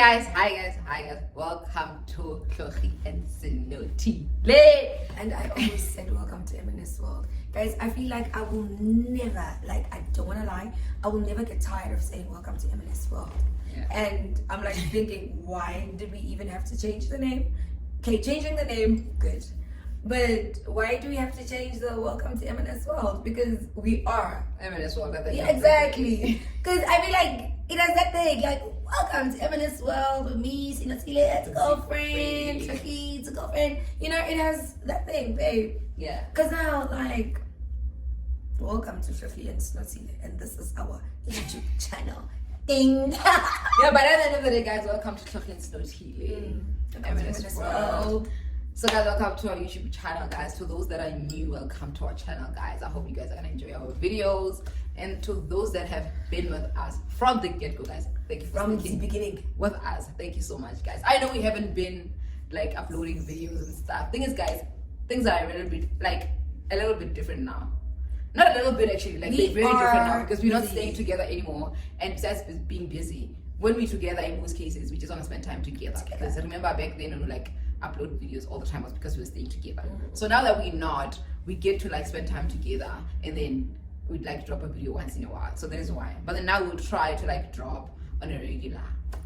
Hi guys. Welcome to Tloghi and Sinoti. And I always said welcome to M&S World. Guys, I feel like I will never, I don't want to lie, I will never get tired of saying welcome to M&S World. Yeah. And I'm like thinking, why did we even have to change the name? Okay, changing the name, good. But why do we have to change the welcome to M&S World? Because we are M&S World. Yeah, exactly. Because I feel like it has that thing, like, welcome to M&S World with me, Sinotile, to girlfriend, Tloghi, to girlfriend. You know, it has that thing, babe. Yeah. Because now, like, welcome to Tloghi and Sinotile, and this is our YouTube channel. Ding. Yeah, but at the end of the day, guys, welcome to Tloghi and Sinotile. M&S World. So guys, welcome to our YouTube channel, guys. To those that are new, welcome to our channel, guys. I hope you guys are gonna enjoy our videos. And to those that have been with us from the get-go, guys, thank you for from the beginning with us. Thank you so much, guys. I know we haven't been like uploading videos and stuff. Thing is, guys, things are a little bit different now. Not a little bit, actually, like they're very different now because we're not staying together anymore. And besides being busy, when we're together, in most cases, we just want to spend time together. Because I remember back then, we like upload videos all the time was because we were staying together. So now that we're not, we get to like spend time together, and then we'd like drop a video once in a while. So that is why. But then now we'll try to like drop on a regular.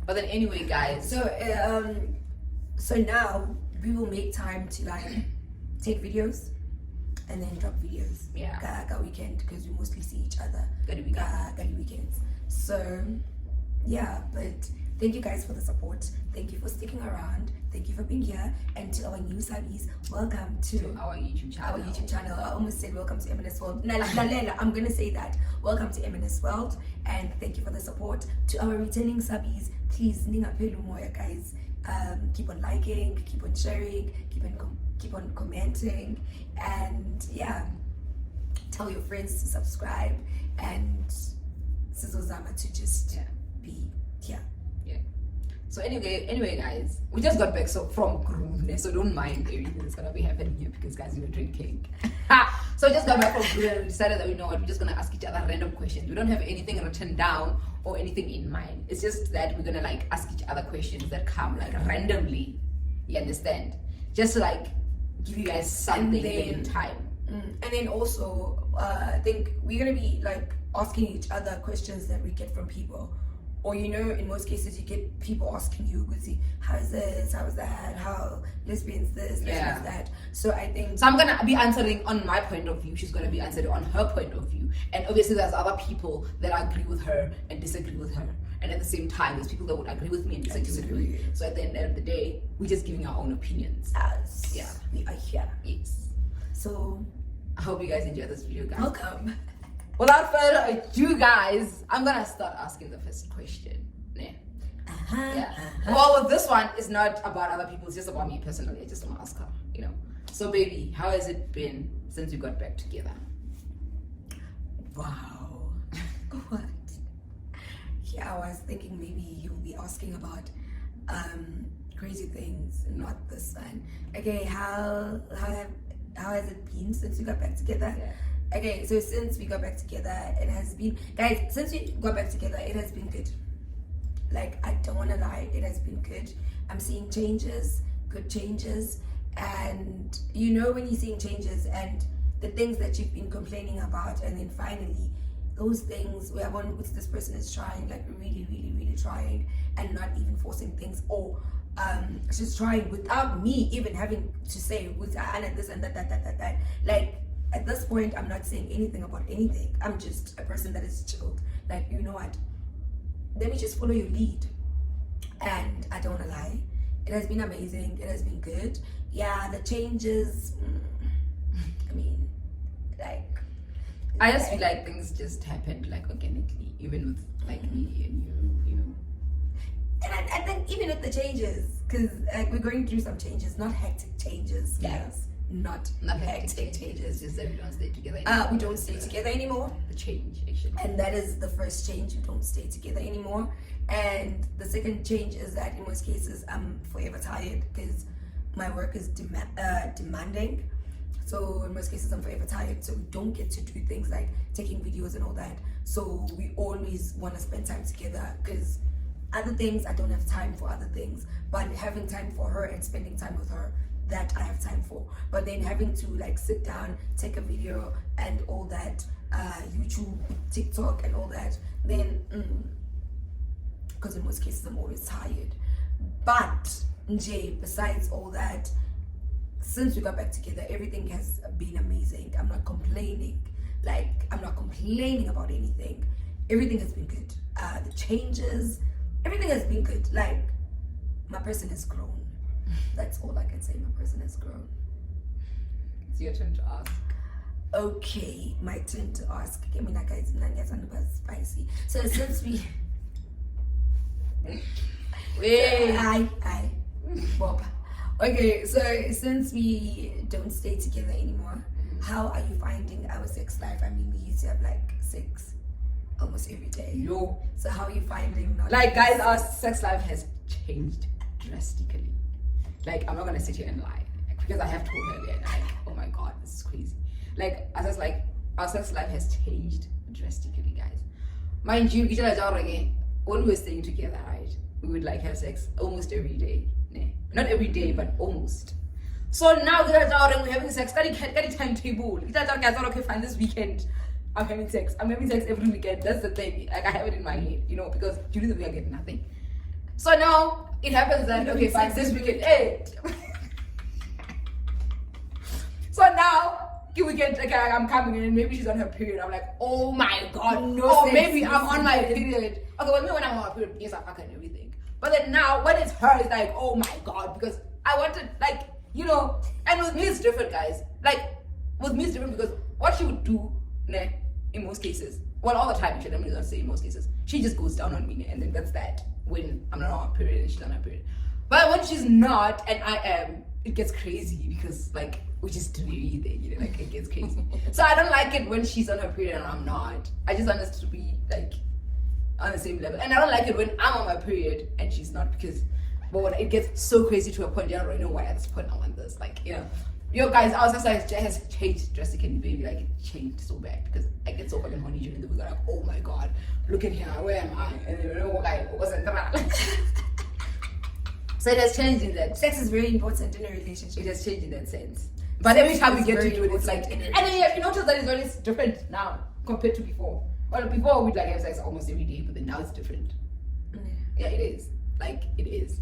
But then anyway, guys. So now we will make time to like take videos and then drop videos. Yeah. Gaga weekend, because we mostly see each other. Gadi Weekends. So yeah, but thank you guys for the support. Thank you for sticking around. Thank you for being here. And to our new subbies, welcome to our YouTube channel. I almost said welcome to M&S World. I'm gonna say that. Welcome to M&S World, and thank you for the support. To our returning subbies, please ningapelu moya, guys. Keep on liking, keep on sharing, keep on commenting, and yeah, tell your friends to subscribe, and Sizozama to just be here. So anyway, guys, we just got back from Groove, so don't mind everything that's gonna be happening here because, guys, we're drinking. So we just got back from Groove and we decided that, you know what, we're just gonna ask each other random questions. We don't have anything written down or anything in mind. It's just that we're gonna like ask each other questions that come like randomly. You understand? Just to like give you guys something in time. And then also, I think we're gonna be like asking each other questions that we get from people. Or, you know, in most cases, you get people asking you, how is this, how is that, how lesbians this, lesbians that. So I think... So I'm going to be answering on my point of view. She's going to be answering on her point of view. And obviously, there's other people that agree with her and disagree with her. And at the same time, there's people that would agree with me and disagree with me. So at the end of the day, we're just giving our own opinions. As we are here. Yes. So... I hope you guys enjoy this video, guys. Welcome. Without further ado, guys, I'm gonna start asking the first question. Well, this one is not about other people, it's just about me personally. I just want to ask her, you know. So, baby, how has it been since we got back together? Wow. What? Yeah, I was thinking maybe you'll be asking about crazy things, not this one. Okay, how has it been since we got back together? Okay, so since we got back together, it has been, guys, since we got back together, it has been good. Like, I don't want to lie, it has been good. I'm seeing changes, good changes. And you know when you're seeing changes and the things that you've been complaining about, and then finally, those things where this person is trying, like really, really, really trying, and not even forcing things, or just trying without me even having to say, with this and that. Like, at this point, I'm not saying anything about anything. I'm just a person that is chilled. Like, you know what? Let me just follow your lead. And I don't want to lie. It has been amazing. It has been good. Yeah, the changes, I mean, like... I just feel like things just happened, like, organically. Even with, like, me and you know. And I think even with the changes, because we're going through some changes, not hectic changes, guys. Not hectic changes. Just that we don't stay together anymore. We don't stay together anymore. The change, actually. And that is the first change. We don't stay together anymore. And the second change is that in most cases, I'm forever tired because my work is demanding. So in most cases, I'm forever tired. So we don't get to do things like taking videos and all that. So we always want to spend time together because other things, I don't have time for other things. But having time for her and spending time with her, that I have time for. But then having to like sit down, take a video and all that, YouTube, TikTok and all that, then because in most cases I'm always tired. But Jay, besides all that, since we got back together, everything has been amazing. I'm not complaining. Like, I'm not complaining about anything. Everything has been good. The changes, everything has been good. Like, my person has grown. That's all I can say. My person has grown. It's your turn to ask. Okay, my turn to ask. I mean, guys, spicy. So since we, I, Bob. Okay, so since we don't stay together anymore, how are you finding our sex life? I mean, we used to have like sex almost every day. Yo. So how are you finding? Like, guys, our sex life has changed drastically. Like, I'm not gonna sit here and lie, like, because I have told her that. Like, oh my god, this is crazy. Like, I was like, our sex life has changed drastically, guys. Mind you, when we were staying together, right, we would like have sex almost every day. Not every day, but almost. So now we're having sex. Got a timetable. Okay, fine. This weekend, I'm having sex. I'm having sex every weekend. That's the thing. Like, I have it in my head, you know, because during the week I get nothing. So now it happens that okay, fine. This weekend, hey. So now, weekend, okay, I'm coming in and maybe she's on her period. I'm like, oh my god, no. Maybe I'm on my period. Okay, well, me when I'm on my period, yes, I fuck and everything. But then now, when it's her, it's like, oh my god, because I wanted, like, you know, and with me it's different, guys. Like, with me it's different because what she would do, in most cases, well, all the time, she doesn't say in most cases, she just goes down on me, and then that's that. When I'm not on her period and she's on her period. But when she's not and I am, it gets crazy because, like, we just do everything, you know, like, it gets crazy. So I don't like it when she's on her period and I'm not. I just want us to be, like, on the same level. And I don't like it when I'm on my period and she's not, because, but when it gets so crazy to a point, you don't really know why at this point I want this. Like, you know, yo guys, our sex life has changed drastically, baby. Like, it changed so bad because I get so fucking horny during the week. Like, oh my god, look at here, where am I? And then, you know, like, wasn't that? So it has changed in that. Sex is very important in a relationship. It has changed in that sense. But every time we get to do it, it's like, and then you notice that it's always different now compared to before. Well, before we'd like have sex almost every day, but then now it's different. Yeah, it is. Like, it is.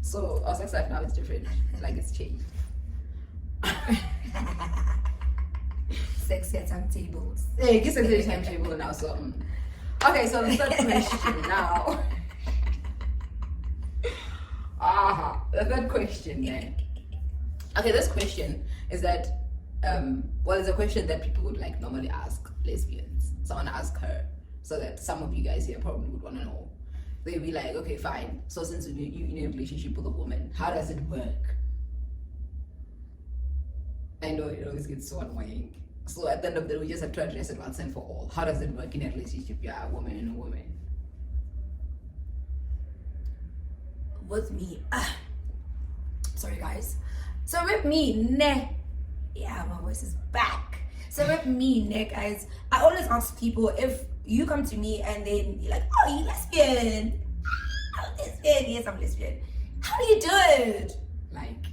So our sex life now is different. Like, it's changed. Sex at timetables. Yeah, it gets a little timetable now. So, okay. So the third question now. The third question. Yeah. Okay, this question is that well, it's a question that people would like normally ask lesbians. So I want to ask her, so that some of you guys here probably would want to know. They'd be like, okay, fine. So since you're in a relationship with a woman, how does it work? I know it always gets so annoying. So at the end of the day, we just have to address it once and for all. How does it work in a relationship? Yeah, a woman and a woman. With me, sorry guys. So with me, yeah, my voice is back. So with me, guys, I always ask people, if you come to me and then you're like, oh, you lesbian? I'm lesbian. Yes, I'm lesbian. How do you do it? Like,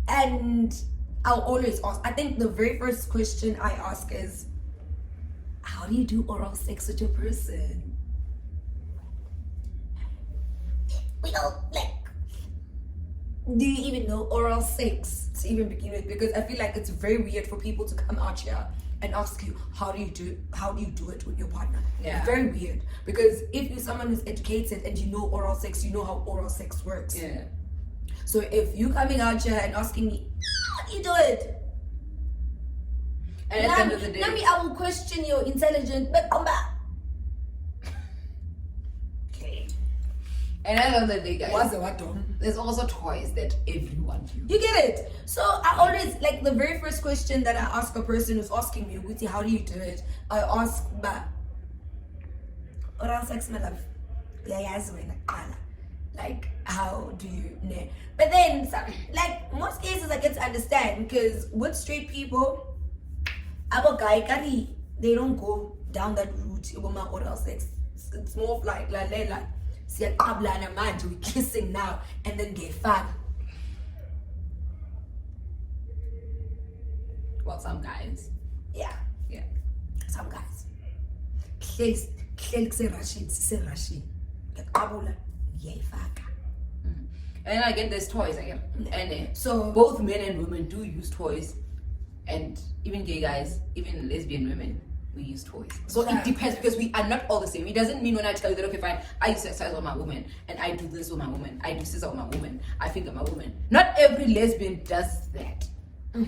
and I'll always ask, I think the very first question I ask is, how do you do oral sex with your person? We don't, like, do you even know oral sex to even begin with? Because I feel like it's very weird for people to come out here and ask you, how do you do it with your partner? Yeah. It's very weird. Because if you're someone who's educated and you know oral sex, you know how oral sex works. Yeah. So if you coming out here and asking me, how do you do it? And at the end of the day, I will question your intelligence, but come back. Okay. And at the end of the day, guys, What's the what done? There's also toys that everyone uses. You get it? So I always, like, the very first question that I ask a person who's asking me, Guti, how do you do it? I ask, oral sex, my love. Like, how do you know? But then, like, most cases I get to understand, because with straight people, they don't go down that route about oral sex. It's more of like siyaqabulana manje, we're kissing now, and then ngiyayifaka. Well, some guys. Yeah, Yeah. some guys. Kuhleli kuserushini, ngiyaqabula, ngiyayifaka. And again, there's toys again. And So both men and women do use toys. And even gay guys, even lesbian women, we use toys. So Yeah. it depends because we are not all the same. It doesn't mean when I tell you that, okay, fine, I use exercise with my woman, and I do this with my woman, I do this with my woman, I finger my woman. Not every lesbian does that.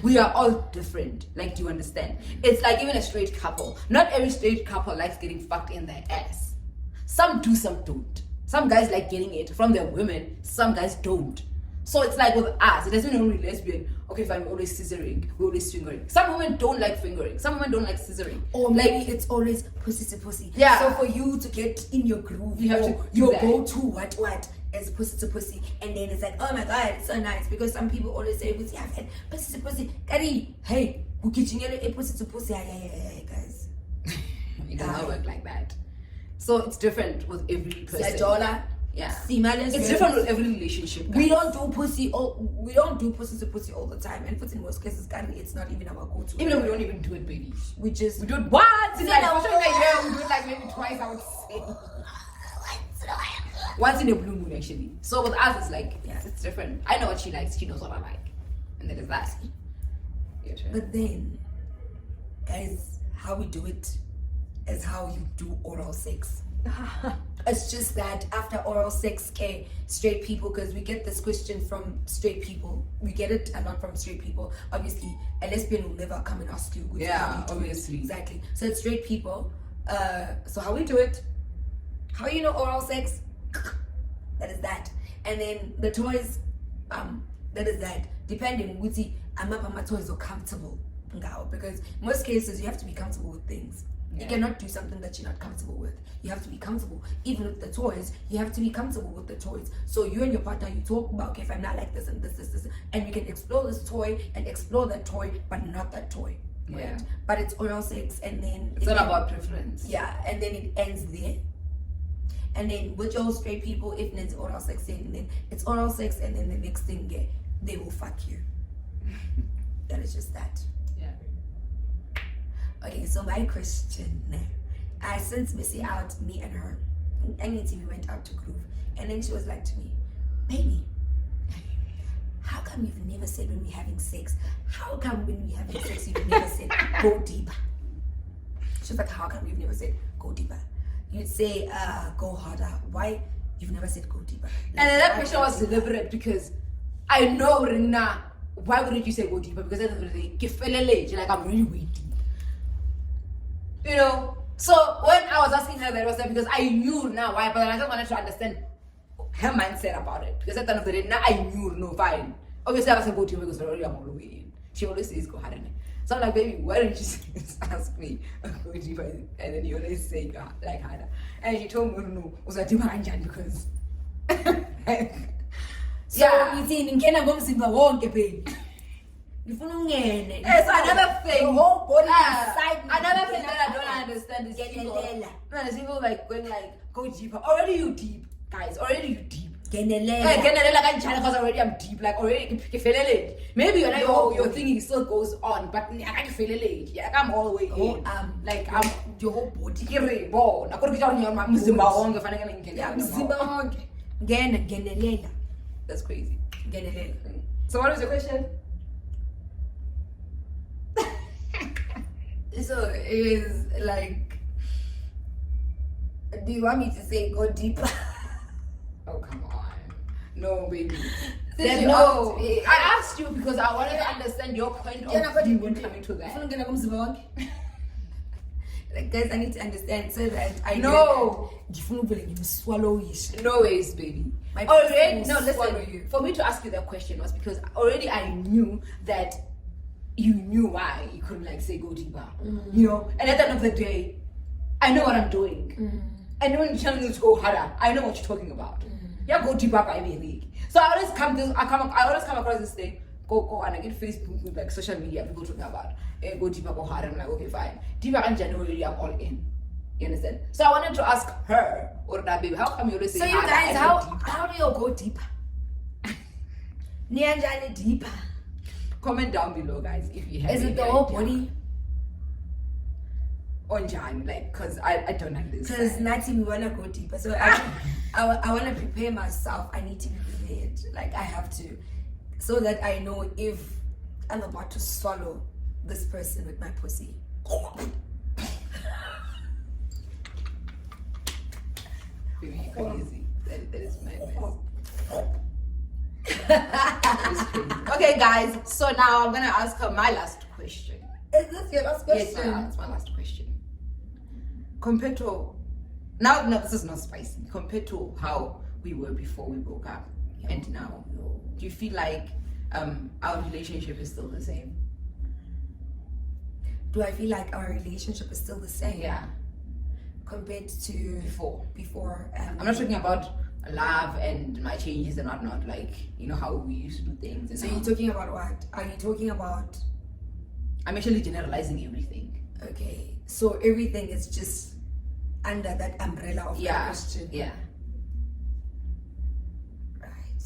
We are all different. Like, do you understand? It's like even a straight couple. Not every straight couple likes getting fucked in their ass. Some do, some don't. Some guys like getting it from their women, some guys don't. So it's like with us, it doesn't mean only lesbian. Okay, fine, we're always scissoring, we're always fingering. Some women don't like fingering, some women don't like scissoring. Or maybe it's always pussy to pussy. Yeah. So for you to get in your groove, You have to do your that. go-to what is pussy to pussy, and then it's like, oh my god, it's so nice, because some people always say pussy, I've had pussy to pussy. Kari, hey, kukichinyele pussy to pussy, yeah, guys. It does not work like that. So it's different with every person. Siyajola, Yeah. simalesi. It's different with every relationship. We guys. don't do pussy to pussy all the time, and in most cases, Kari, it's not even our go-to. Even though we don't even do it, baby. we just We do it once in like, Yeah, especially in a year, we do it like maybe twice, I would say. Once in a blue moon, actually. So with us, it's like, Yeah. it's different. I know what she likes, she knows what I like. And that is that. Yeah, sure. But then, guys, how we do it is how you do oral sex. It's just that after oral sex, okay, straight people, because we get this question from straight people. We get it a lot from straight people. Obviously, a lesbian will never come and ask you. Yeah, how you do it. obviously. Exactly. So it's straight people. So how we do it? How you know oral sex? That is that. And then the toys, that is that. Depending, we see, I'm up on my toys are comfortable. Because in most cases, you have to be comfortable with things. You Yeah. cannot do something that you're not comfortable with. You have to be comfortable. Even with the toys, you have to be comfortable with the toys. So you and your partner, you talk about, okay, if I'm not like this and this, and you can explore this toy and explore that toy, but not that toy. Right? Yeah. But it's oral sex, and then It's all about preference. yeah, and then it ends there. And then with your straight people, if it's oral sex, then it's oral sex, and then the next thing, yeah, they will fuck you. That is just that. Yeah. Okay, so my question, since missing out, me and her, anything we went out to groove, and then she was like to me, baby, how come you've never said when we're having sex? How come when we're having sex you've never said go deeper? She was like, how come you've never said go deeper? You'd say go harder. Why you've never said go deeper? And then that why question go was deeper? deliberate because I know Rina, why wouldn't you say go deeper? Because at the end of the day, you're like, I'm really way deep. You know? So when I was asking her that, it was like because I knew now why, but I just wanted to understand her mindset about it. Because at the end of the day, now I knew, no, fine. Obviously, I said go deeper because already I'm all the way in. She always says go harder. So I'm like, baby, why don't you just ask me go deeper? And then you always say like harder. And she told me, no, was a deeper because. So ngithini ngena ngomzimba wonke baby. Ngifuna ungene. It's another thing. The whole body Yeah. inside me. Another thing that I don't understand is people. Genelela. No, there's people like going like go deeper. Already you deep, guys. Already you deep. Genelela. Because already I'm deep. Like already maybe your thinking still goes on, but I can't feel it. Yeah, I'm all the way in. Like I'm your whole body. born. I could get on your mzimba wonke fanele ngene. Yeah, mzimba wonke. Genelela. That's crazy. Genelela. So what was your question? So it is like, do you want me to say go deeper? Oh, come on. No, baby. Then No. no. I asked you because I wanted to understand your point of view when coming to that. Ngifuna ungena ngomzimba wonke. Like, guys, I need to understand so that I No. ngifuna uvele ngimswallowish. No ways, baby. My Already, person no, will swallow listen. you. For me to ask you that question was because already I knew that you knew why you couldn't like say go deeper. You know? And at the end of the day, I know what I'm doing. And when you're telling me to go harder, I know what you're talking about. Yeah, go deeper by me. So I always come across this thing. Go and I get Facebook with like social media people talking about go deeper, go harder. I'm like, okay, fine. Deeper and January, I'm all in. You understand? So I wanted to ask her, or that baby, how come you always say So you "Ah, guys, I go deep?" how do you go deeper? Nianjani deeper. Comment down below, guys, if you have. Is it any the whole idea. body? On Jan, like, cause I don't understand. Because Nati, we wanna go deeper. So I wanna prepare myself. I need to be prepared. Like I have to, so that I know if I'm about to swallow this person with my pussy. Baby, you're crazy. That is madness. Okay, guys. So now I'm gonna ask her my last question. Is this your last Yes, question? it's my last question. Compared to now, no, this is not spicy. Compared to how we were before we broke up, and now, do you feel like our relationship is still the same? Do I feel like our relationship is still the same? Yeah, Compared to before. I'm I'm not talking about love and my changes and whatnot. Like, you know how we used to do things. And So now. you're talking about what? Are you talking about? I'm actually generalizing everything. Okay, so everything is just under that umbrella of that question. Yeah. Right.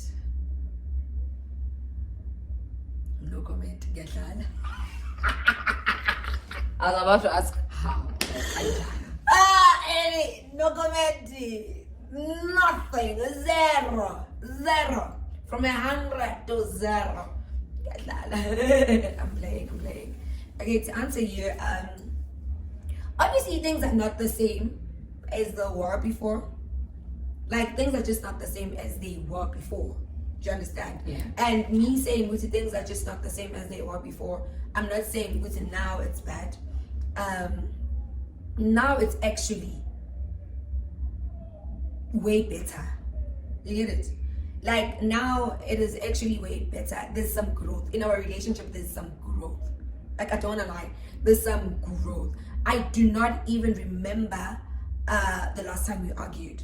No comment. Get that? I was about to ask how. No comment. Nothing. Zero. From 100 to 0. Get that? I'm playing. Okay, to answer you, obviously things are not the same as they were before. Like things are just not the same as they were before. Do you understand? Yeah. And me saying which things are just not the same as they were before, I'm not saying which now it's bad. Now it's actually way better. You get it? Like now it is actually way better. There's some growth in our relationship. There's some growth. Like I don't wanna lie, there's some growth. I do not even remember the last time we argued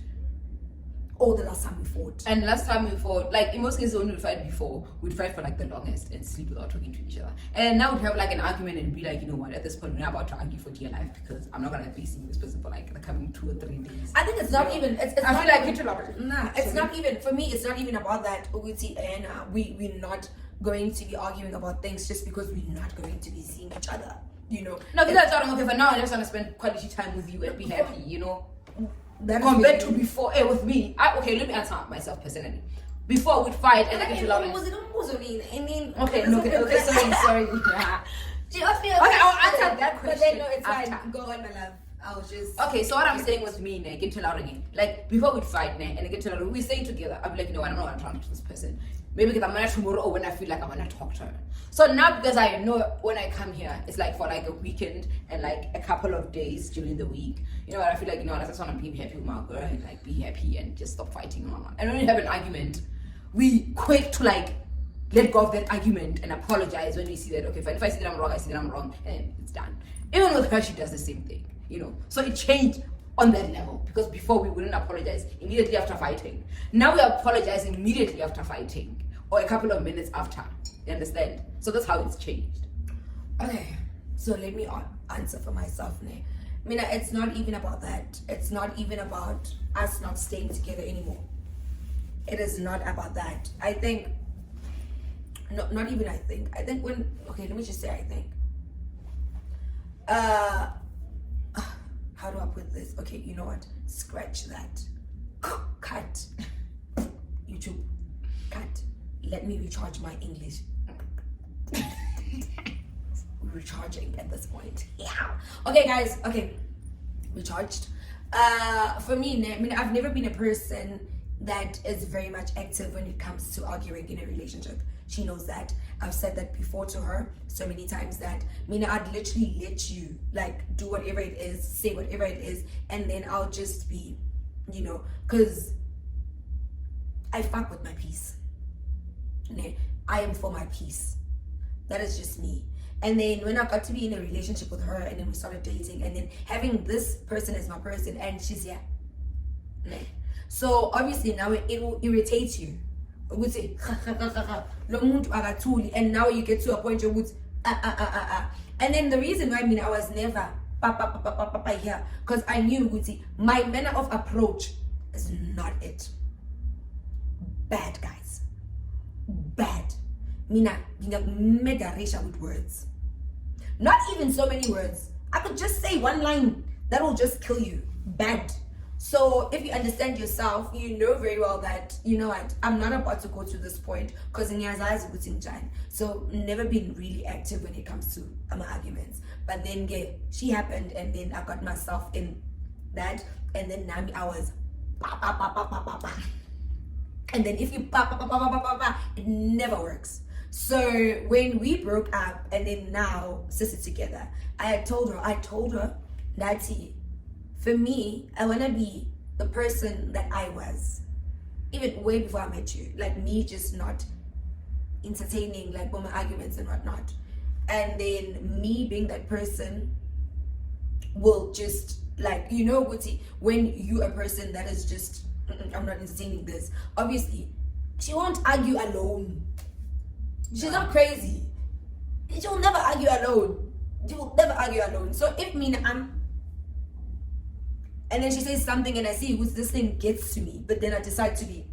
or the last time we fought. And last time we fought, like in most cases when we fight before, we'd fight for like the longest and sleep without talking to each other. And now we'd have like an argument and be like, you know what, at this point we're not about to argue for dear life because I'm not gonna be seeing this person for like the coming 2 or 3 days. I think it's not even. It's I not feel like even, it's Nah, it's not even for me. It's not even about that. Uguti and we're not going to be arguing about things just because we're not going to be seeing each other. You know. No, because I thought, okay, for now I just want to spend quality time with you and be happy, you know. That is Compared really- to before, with me, okay, let me answer myself personally. Before we'd fight and I get to love it. Okay, sorry. She asked me. Okay, I'll answer that But then question no, it's after. fine. Go on, my love. I'll just. Okay, so what I'm saying with me, ne, get to loud again. Like before we'd fight, ne, and I get to loud, we stay together. I'd be like, no, I don't know what I'm talking to this person. Maybe because I'm gonna tomorrow or when I feel like I wanna talk to her. So now because I know when I come here, it's like for like a weekend and like a couple of days during the week. You know what? I feel like, you know what, I just wanna be happy with my girl and like be happy and just stop fighting and all that. And when we have an argument, we quick to like let go of that argument and apologize when we see that, okay, fine, if I see that I'm wrong, I see that I'm wrong, and it's done. Even with her, she does the same thing, you know. So it changed on that level because before we wouldn't apologize immediately after fighting. Now we apologize immediately after fighting or a couple of minutes after. You understand? So that's how it's changed. Okay, so let me answer for myself, ne. Mina, it's not even about that. It's not even about us not staying together anymore. It is not about that. I think. No, not even I think. I think when. Okay, let me just say I think. How do I put this? Okay, you know what? Scratch that. Cut. YouTube. Cut. Let me recharge my English. We're recharging at this point. Yeah. Okay, guys. Okay. Recharged. For me, I mean, I've never been a person that is very much active when it comes to arguing in a relationship. She knows that. I've said that before to her so many times that I'd literally let you like do whatever it is, say whatever it is, and then I'll just be, you know, because I fuck with my peace. I am for my peace. That is just me. And then when I got to be in a relationship with her and then we started dating and then having this person as my person and she's here. So obviously now it will irritate you. Would say and now you get to a point where would and then the reason why I was never here, because I knew my manner of approach is not it. Bad, guys. Bad. Mina, mega racial with words. Not even so many words. I could just say one line that will just kill you. Bad. So if you understand yourself, you know very well that, you know what, I'm not about to go to this point because so never been really active when it comes to arguments. But then she happened, and then I got myself in that, and then now I was and then if you it never works. So when we broke up and then now sit together, I told her that for me, I want to be the person that I was, even way before I met you. Like me just not entertaining like my arguments and whatnot. And then me being that person will just like, you know, when you a person that is just, I'm not entertaining this. Obviously, she won't argue alone. She's not crazy. She will never argue alone. She will never argue alone. So if me, and then she says something and I see this thing gets to me, but then I decide to be,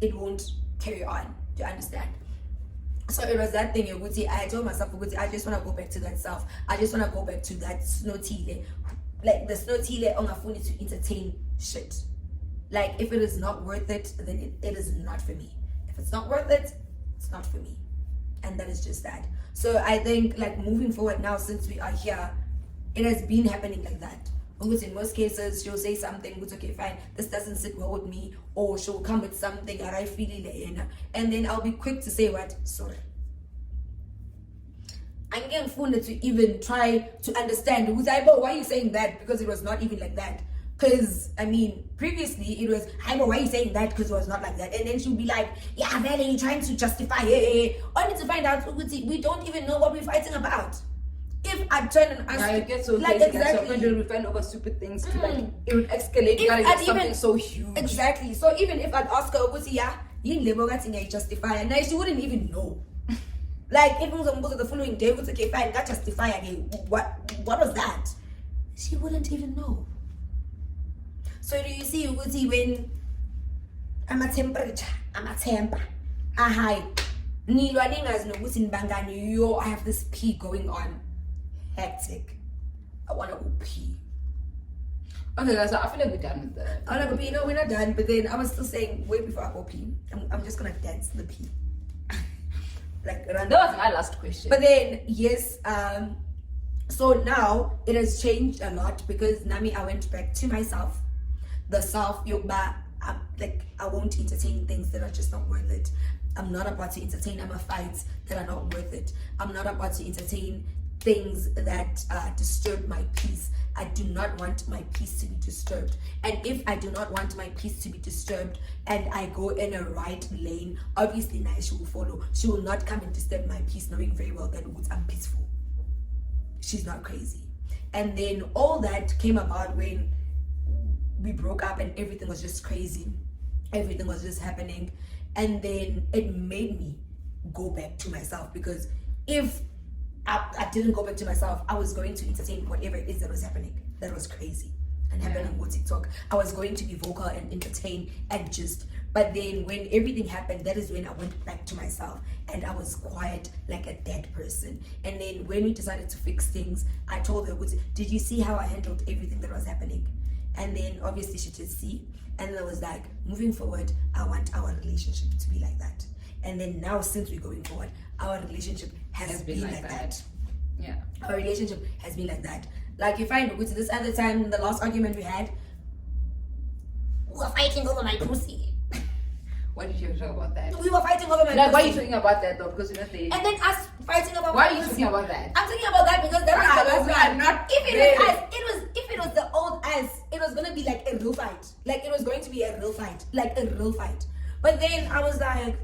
it won't carry on. Do you understand? So it was that thing, I told myself, I just want to go back to that self. I just want to go back to that snotile. Like the snotile on a phone to entertain shit. Like if it is not worth it, then it is not for me. If it's not worth it, it's not for me. And that is just that. So I think like moving forward now, since we are here, it has been happening like that. In most cases, she'll say something, it's okay, fine, this doesn't sit well with me, or she'll come with something that I feel in, and then I'll be quick to say what? Sorry. I'm getting funded to even try to understand why are you saying that, because it was not even like that. Because I mean, previously it was, why are you saying that, because it was not like that. And then she'll be like, yeah, Valerie, you're trying to justify it. Only to find out we don't even know what we're fighting about. If I turn and ask, you get so like crazy, exactly, like, we find over stupid things to like it would escalate. You gotta get something so huge. Exactly. So even if I'd ask her, you justify, and now she wouldn't even know. Like if it was the following day, it's okay, fine, that justify again. What was that? She wouldn't even know. So do you see, when I'm a temperature, I'm a temper, a high. I have this pee going on. Hectic. I want to go pee. Okay, guys, so I feel like we're done with that. I want to go pee. No, we're not done. But then I was still saying, way before I go pee, I'm just going to dance the pee. Like, that was my last question. But then, yes, so now it has changed a lot because Nami, I went back to myself. The self, I won't entertain things that are just not worth it. I'm not about to entertain fights that are not worth it. I'm not about to entertain things that disturb my peace. I do not want my peace to be disturbed. And if I do not want my peace to be disturbed and I go in a right lane, obviously now she will follow. She will not come and disturb my peace, knowing very well that I'm peaceful. She's not crazy. And then all that came about when we broke up and everything was just crazy. Everything was just happening. And then it made me go back to myself, because if I didn't go back to myself, I was going to entertain whatever it is that was happening. That was crazy and happening on TikTok. I was going to be vocal and entertain and just. But then when everything happened, that is when I went back to myself and I was quiet like a dead person. And then when we decided to fix things, I told her, did you see how I handled everything that was happening? And then obviously she did see. And then I was like, moving forward, I want our relationship to be like that. And then now, since we're going forward, our relationship has been like that. Yeah. Our relationship has been like that. Like, you find with this other time, the last argument we had, we were fighting over my pussy. Why did you talk about that? We were fighting over my pussy. Why are you talking about that though? Because you're not there. And then us fighting about why my are you pussy. talking about that? I'm talking about that because that was the last one. Not If it was the old us, it was gonna be like a real fight. Like, it was going to be a real fight. Like a real fight. But then I was like,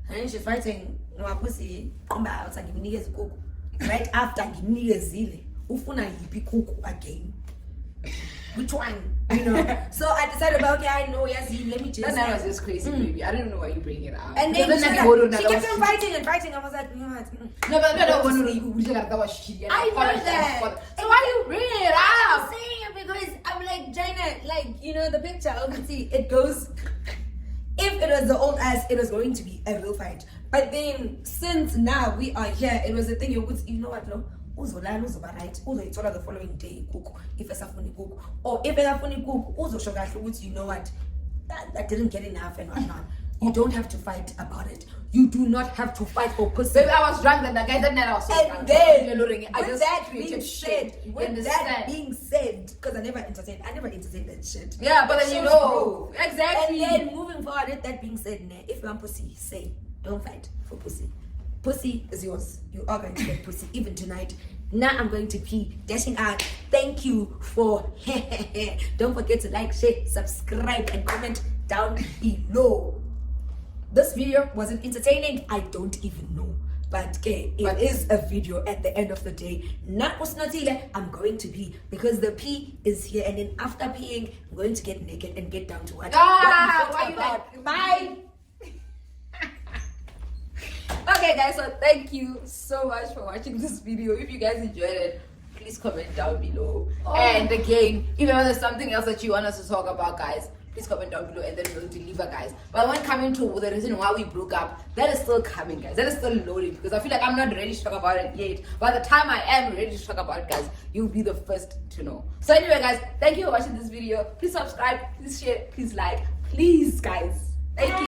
and she's fighting my pussy. I was like, right after Ufuna yipi kuku again. which one? You know. So I decided about I know, yes, let me just. That night was just crazy, baby. I don't know why you bring it up. And then she kept on fighting and fighting. I was like, you know what? No, but that was shitty. I know that. So why you bring it I'm up? saying it because I'm like, Jaina, like, you know, the picture, obviously, it goes. If it was the old ass, it was going to be a real fight. But then, since now we are here, it was a thing. You know what, no? Uzolala uzoba right uzoyithola the following day ikukhu if esafuna ikukhu or if esafuna ikukhu uzosho kahle ukuthi you know what that didn't get enough and whatnot. You don't have to fight about it. You do not have to fight for pussy. Baby, I was drunk then. That guy that night I was so drunk. And then, I just created shit. With that being said, because I never entertained that shit. Yeah, but then you know. Exactly. And then moving forward, with that being said, if you want pussy, say, don't fight for pussy. Pussy is yours. You are going to get pussy even tonight. Now I'm going to pee, dashing out. Thank you for. Don't forget to like, share, subscribe, and comment down below. This video wasn't entertaining. I don't even know. But okay, it is a video at the end of the day. Not usnotile, I'm going to pee because the pee is here, and then after peeing, I'm going to get naked and get down to what. Why you like? Bye. Okay guys, so thank you so much for watching this video. If you guys enjoyed it, please comment down below. And again, if there's something else that you want us to talk about, guys, please comment down below and then we'll deliver, guys. But when coming to the reason why we broke up, that is still coming, guys. That is still loading because I feel like I'm not ready to talk about it yet. By the time I am ready to talk about it, guys, you'll be the first to know. So anyway, guys, thank you for watching this video. Please subscribe, please share, please like, please, guys. Thank you.